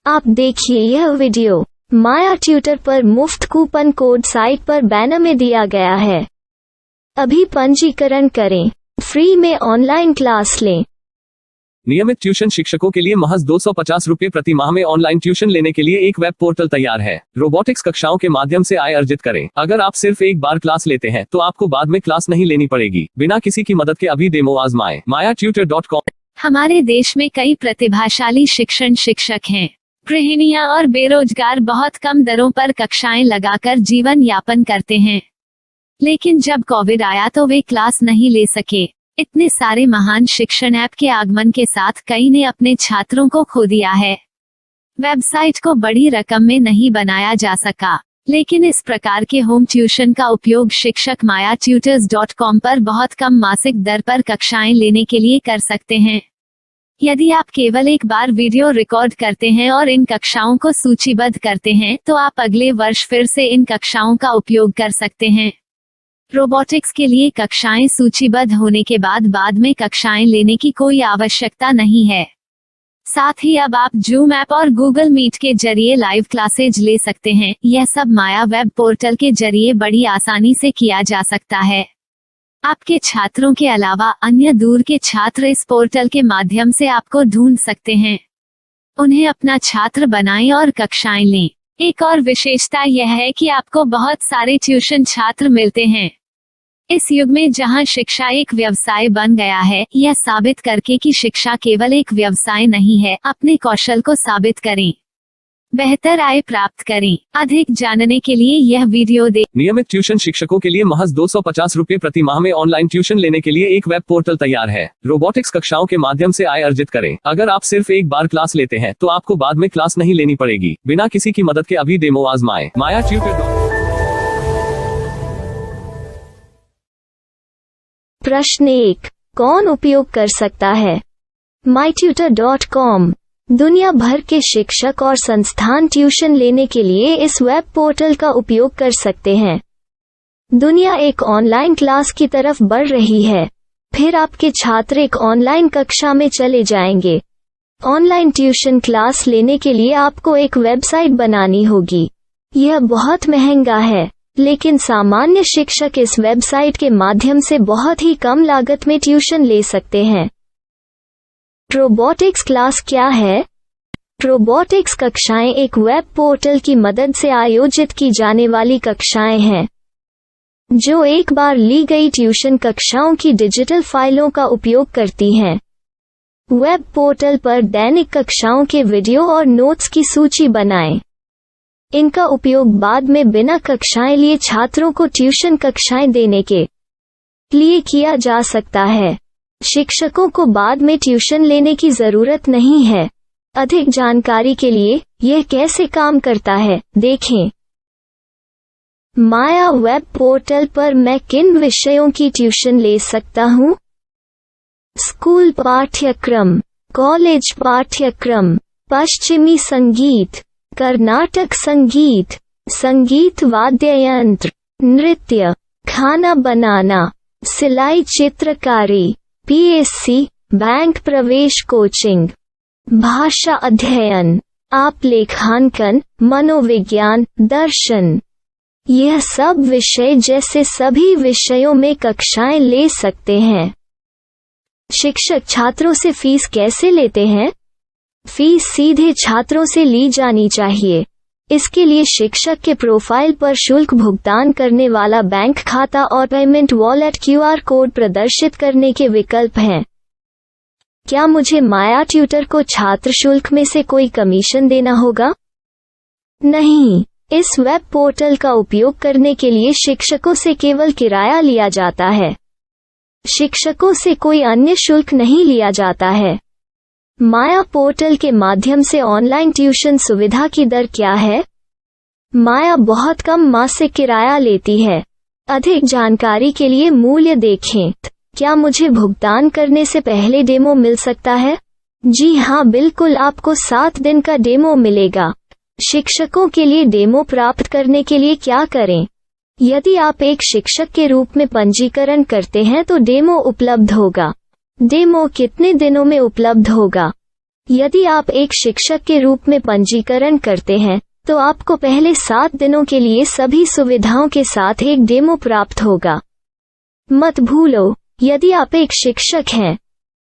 आप देखिए यह वीडियो माया ट्यूटर पर मुफ्त कूपन कोड साइट पर बैनर में दिया गया है। अभी पंजीकरण करें, फ्री में ऑनलाइन क्लास लें। नियमित ट्यूशन शिक्षकों के लिए महज 250 रुपये प्रति माह में ऑनलाइन ट्यूशन लेने के लिए एक वेब पोर्टल तैयार है। रोबोटिक्स कक्षाओं के माध्यम से आय अर्जित करें। अगर आप सिर्फ एक बार क्लास लेते हैं तो आपको बाद में क्लास नहीं लेनी पड़ेगी। बिना किसी की मदद के अभी डेमो आजमाएं। mayatutor.com। हमारे देश में कई प्रतिभाशाली शिक्षक हैं। गृहिणियां और बेरोजगार बहुत कम दरों पर कक्षाएं लगाकर जीवन यापन करते हैं, लेकिन जब कोविड आया तो वे क्लास नहीं ले सके। इतने सारे महान शिक्षण ऐप के आगमन के साथ कई ने अपने छात्रों को खो दिया है। वेबसाइट को बड़ी रकम में नहीं बनाया जा सका, लेकिन इस प्रकार के होम ट्यूशन का उपयोग शिक्षक mayatutors.com पर बहुत कम मासिक दर पर कक्षाएं लेने के लिए कर सकते हैं। यदि आप केवल एक बार वीडियो रिकॉर्ड करते हैं और इन कक्षाओं को सूचीबद्ध करते हैं तो आप अगले वर्ष फिर से इन कक्षाओं का उपयोग कर सकते हैं। रोबोटिक्स के लिए कक्षाएं सूचीबद्ध होने के बाद में कक्षाएं लेने की कोई आवश्यकता नहीं है। साथ ही अब आप जूम ऐप और गूगल मीट के जरिए लाइव क्लासेज ले सकते हैं। यह सब माया वेब पोर्टल के जरिए बड़ी आसानी से किया जा सकता है। आपके छात्रों के अलावा अन्य दूर के छात्र इस पोर्टल के माध्यम से आपको ढूंढ सकते हैं। उन्हें अपना छात्र बनाएं और कक्षाएं लें। एक और विशेषता यह है कि आपको बहुत सारे ट्यूशन छात्र मिलते हैं। इस युग में जहां शिक्षा एक व्यवसाय बन गया है, यह साबित करके कि शिक्षा केवल एक व्यवसाय नहीं है, अपने कौशल को साबित करें, बेहतर आय प्राप्त करें। अधिक जानने के लिए यह वीडियो देखें। नियमित ट्यूशन शिक्षकों के लिए महज 250 रुपये प्रति माह में ऑनलाइन ट्यूशन लेने के लिए एक वेब पोर्टल तैयार है। रोबोटिक्स कक्षाओं के माध्यम से आय अर्जित करें। अगर आप सिर्फ एक बार क्लास लेते हैं तो आपको बाद में क्लास नहीं लेनी पड़ेगी। बिना किसी की मदद के अभी डेमो आजमाएं। mayatutor.com। प्रश्न 1, कौन उपयोग कर सकता है? mytutor.com दुनिया भर के शिक्षक और संस्थान ट्यूशन लेने के लिए इस वेब पोर्टल का उपयोग कर सकते हैं। दुनिया एक ऑनलाइन क्लास की तरफ बढ़ रही है। फिर आपके छात्र एक ऑनलाइन कक्षा में चले जाएंगे। ऑनलाइन ट्यूशन क्लास लेने के लिए आपको एक वेबसाइट बनानी होगी। यह बहुत महंगा है, लेकिन सामान्य शिक्षक इस वेबसाइट के माध्यम से बहुत ही कम लागत में ट्यूशन ले सकते हैं। रोबोटिक्स क्लास क्या है? रोबोटिक्स कक्षाएं एक वेब पोर्टल की मदद से आयोजित की जाने वाली कक्षाएं हैं, जो एक बार ली गई ट्यूशन कक्षाओं की डिजिटल फाइलों का उपयोग करती हैं। वेब पोर्टल पर दैनिक कक्षाओं के वीडियो और नोट्स की सूची बनाएं। इनका उपयोग बाद में बिना कक्षाएं लिए छात्रों को ट्यूशन कक्षाएं देने के लिए किया जा सकता है। शिक्षकों को बाद में ट्यूशन लेने की जरूरत नहीं है। अधिक जानकारी के लिए यह कैसे काम करता है, देखें। माया वेब पोर्टल पर मैं किन विषयों की ट्यूशन ले सकता हूँ? स्कूल पाठ्यक्रम, कॉलेज पाठ्यक्रम, पश्चिमी संगीत, कर्नाटक संगीत, संगीत वाद्य यंत्र, नृत्य, खाना बनाना, सिलाई चित्रकारी, पीएससी, बैंक प्रवेश कोचिंग, भाषा अध्ययन, आप लेखांकन, मनोविज्ञान, दर्शन। यह सब विषय जैसे सभी विषयों में कक्षाएं ले सकते हैं। शिक्षक छात्रों से फीस कैसे लेते हैं? फीस सीधे छात्रों से ली जानी चाहिए। इसके लिए शिक्षक के प्रोफाइल पर शुल्क भुगतान करने वाला बैंक खाता और पेमेंट वॉलेट क्यूआर कोड प्रदर्शित करने के विकल्प हैं। क्या मुझे माया ट्यूटर को छात्र शुल्क में से कोई कमीशन देना होगा? नहीं, इस वेब पोर्टल का उपयोग करने के लिए शिक्षकों से केवल किराया लिया जाता है। शिक्षकों से कोई अन्य शुल्क नहीं लिया जाता है। माया पोर्टल के माध्यम से ऑनलाइन ट्यूशन सुविधा की दर क्या है? माया बहुत कम मासिक किराया लेती है। अधिक जानकारी के लिए मूल्य देखें। क्या मुझे भुगतान करने से पहले डेमो मिल सकता है? जी हाँ, बिल्कुल, आपको 7 दिन का डेमो मिलेगा। शिक्षकों के लिए डेमो प्राप्त करने के लिए क्या करें? यदि आप एक शिक्षक के रूप में पंजीकरण करते हैं तो डेमो उपलब्ध होगा। डेमो कितने दिनों में उपलब्ध होगा? यदि आप एक शिक्षक के रूप में पंजीकरण करते हैं तो आपको पहले 7 दिनों के लिए सभी सुविधाओं के साथ एक डेमो प्राप्त होगा। मत भूलो, यदि आप एक शिक्षक हैं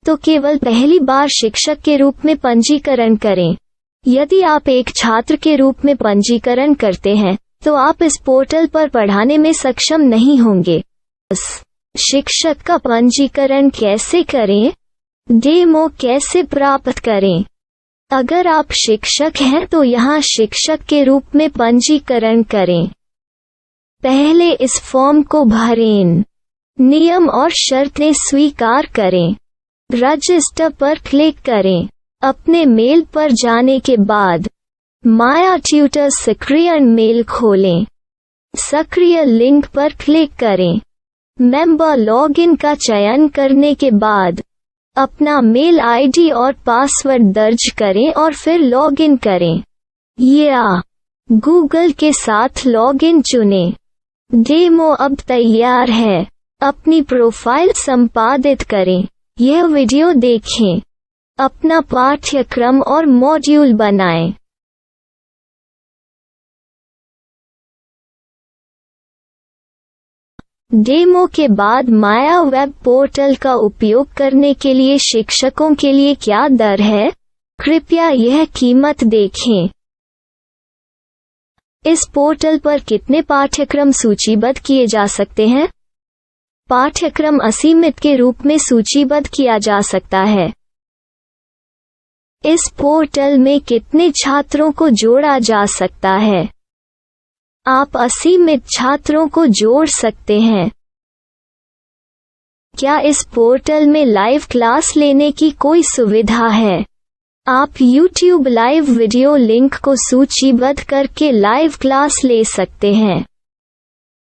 तो केवल पहली बार शिक्षक के रूप में पंजीकरण करें। यदि आप एक छात्र के रूप में पंजीकरण करते हैं तो आप इस पोर्टल पर पढ़ाने में सक्षम नहीं होंगे। शिक्षक का पंजीकरण कैसे करें? डेमो कैसे प्राप्त करें? अगर आप शिक्षक हैं तो यहाँ शिक्षक के रूप में पंजीकरण करें। पहले इस फॉर्म को भरें। नियम और शर्तें स्वीकार करें। रजिस्टर पर क्लिक करें। अपने मेल पर जाने के बाद माया ट्यूटर सक्रिय मेल खोलें। सक्रिय लिंक पर क्लिक करें। मेंबर लॉगिन का चयन करने के बाद अपना मेल आईडी और पासवर्ड दर्ज करें और फिर लॉगिन करें या गूगल के साथ लॉगिन चुनें। डेमो अब तैयार है। अपनी प्रोफाइल संपादित करें। यह वीडियो देखें। अपना पाठ्यक्रम और मॉड्यूल बनाएं। डेमो के बाद माया वेब पोर्टल का उपयोग करने के लिए शिक्षकों के लिए क्या दर है? कृपया यह कीमत देखें। इस पोर्टल पर कितने पाठ्यक्रम सूचीबद्ध किए जा सकते हैं? पाठ्यक्रम असीमित के रूप में सूचीबद्ध किया जा सकता है। इस पोर्टल में कितने छात्रों को जोड़ा जा सकता है? आप असीमित छात्रों को जोड़ सकते हैं। क्या इस पोर्टल में लाइव क्लास लेने की कोई सुविधा है? आप YouTube लाइव वीडियो लिंक को सूचीबद्ध करके लाइव क्लास ले सकते हैं।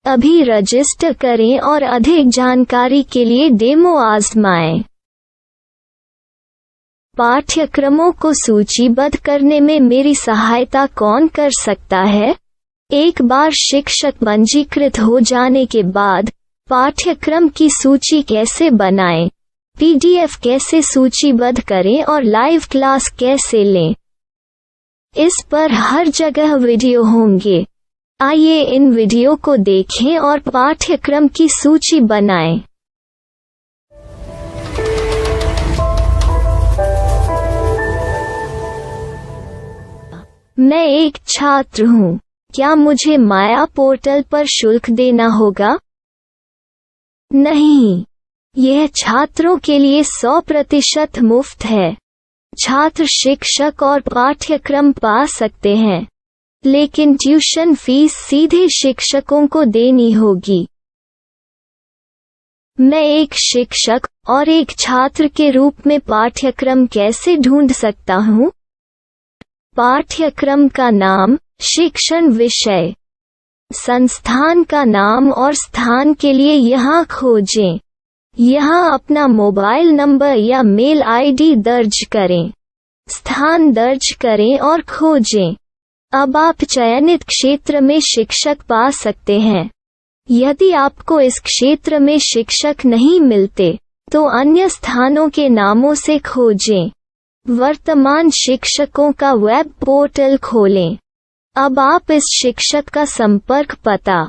अभी रजिस्टर करें और अधिक जानकारी के लिए डेमो आजमाएं। पाठ्यक्रमों को सूचीबद्ध करने में मेरी सहायता कौन कर सकता है? एक बार शिक्षक पंजीकृत हो जाने के बाद पाठ्यक्रम की सूची कैसे बनाएं, PDF कैसे सूचीबद्ध करें और लाइव क्लास कैसे लें, इस पर हर जगह वीडियो होंगे। आइए इन वीडियो को देखें और पाठ्यक्रम की सूची बनाएं। मैं एक छात्र हूँ। क्या मुझे माया पोर्टल पर शुल्क देना होगा? नहीं, यह छात्रों के लिए 100% मुफ्त है। छात्र शिक्षक और पाठ्यक्रम पा सकते हैं, लेकिन ट्यूशन फीस सीधे शिक्षकों को देनी होगी। मैं एक शिक्षक और एक छात्र के रूप में पाठ्यक्रम कैसे ढूंढ सकता हूँ? पाठ्यक्रम का नाम, शिक्षण विषय, संस्थान का नाम और स्थान के लिए यहाँ खोजें। यहाँ अपना मोबाइल नंबर या मेल आईडी दर्ज करें। स्थान दर्ज करें और खोजें। अब आप चयनित क्षेत्र में शिक्षक पा सकते हैं। यदि आपको इस क्षेत्र में शिक्षक नहीं मिलते तो अन्य स्थानों के नामों से खोजें। वर्तमान शिक्षकों का वेब पोर्टल खोलें। अब आप इस शिक्षक का संपर्क पता,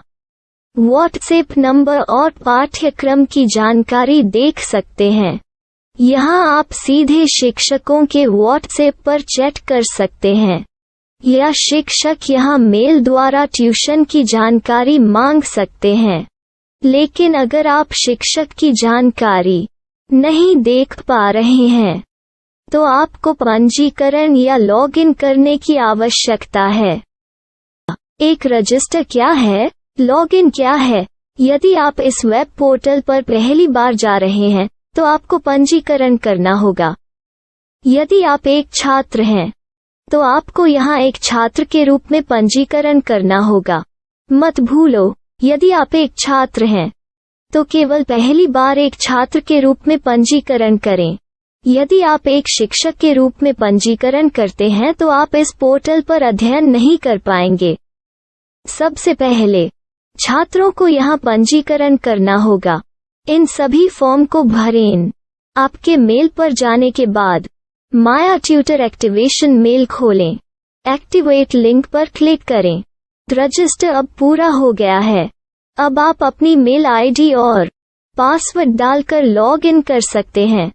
व्हाट्सएप नंबर और पाठ्यक्रम की जानकारी देख सकते हैं। यहाँ आप सीधे शिक्षकों के व्हाट्सएप पर चैट कर सकते हैं या शिक्षक यहाँ मेल द्वारा ट्यूशन की जानकारी मांग सकते हैं। लेकिन अगर आप शिक्षक की जानकारी नहीं देख पा रहे हैं तो आपको पंजीकरण या लॉगिन करने की आवश्यकता है। एक रजिस्टर क्या है? लॉगिन क्या है? यदि आप इस वेब पोर्टल पर पहली बार जा रहे हैं तो आपको पंजीकरण करना होगा। यदि आप एक छात्र हैं तो आपको यहाँ एक छात्र के रूप में पंजीकरण करना होगा। मत भूलो, यदि आप एक छात्र हैं तो केवल पहली बार एक छात्र के रूप में पंजीकरण करें। यदि आप एक शिक्षक के रूप में पंजीकरण करते हैं तो आप इस पोर्टल पर अध्ययन नहीं कर पाएंगे। सबसे पहले छात्रों को यहाँ पंजीकरण करना होगा। इन सभी फॉर्म को भरें। आपके मेल पर जाने के बाद माया ट्यूटर एक्टिवेशन मेल खोलें। एक्टिवेट लिंक पर क्लिक करें। रजिस्टर अब पूरा हो गया है। अब आप अपनी मेल आईडी और पासवर्ड डालकर लॉग इन कर सकते हैं।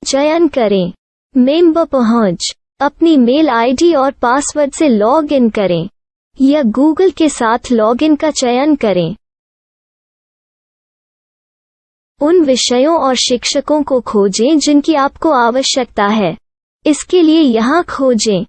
चयन करें मेंबर पहुंच। अपनी मेल आईडी और पासवर्ड से लॉग इन करें या गूगल के साथ लॉग इन का चयन करें। उन विषयों और शिक्षकों को खोजें जिनकी आपको आवश्यकता है। इसके लिए यहाँ खोजें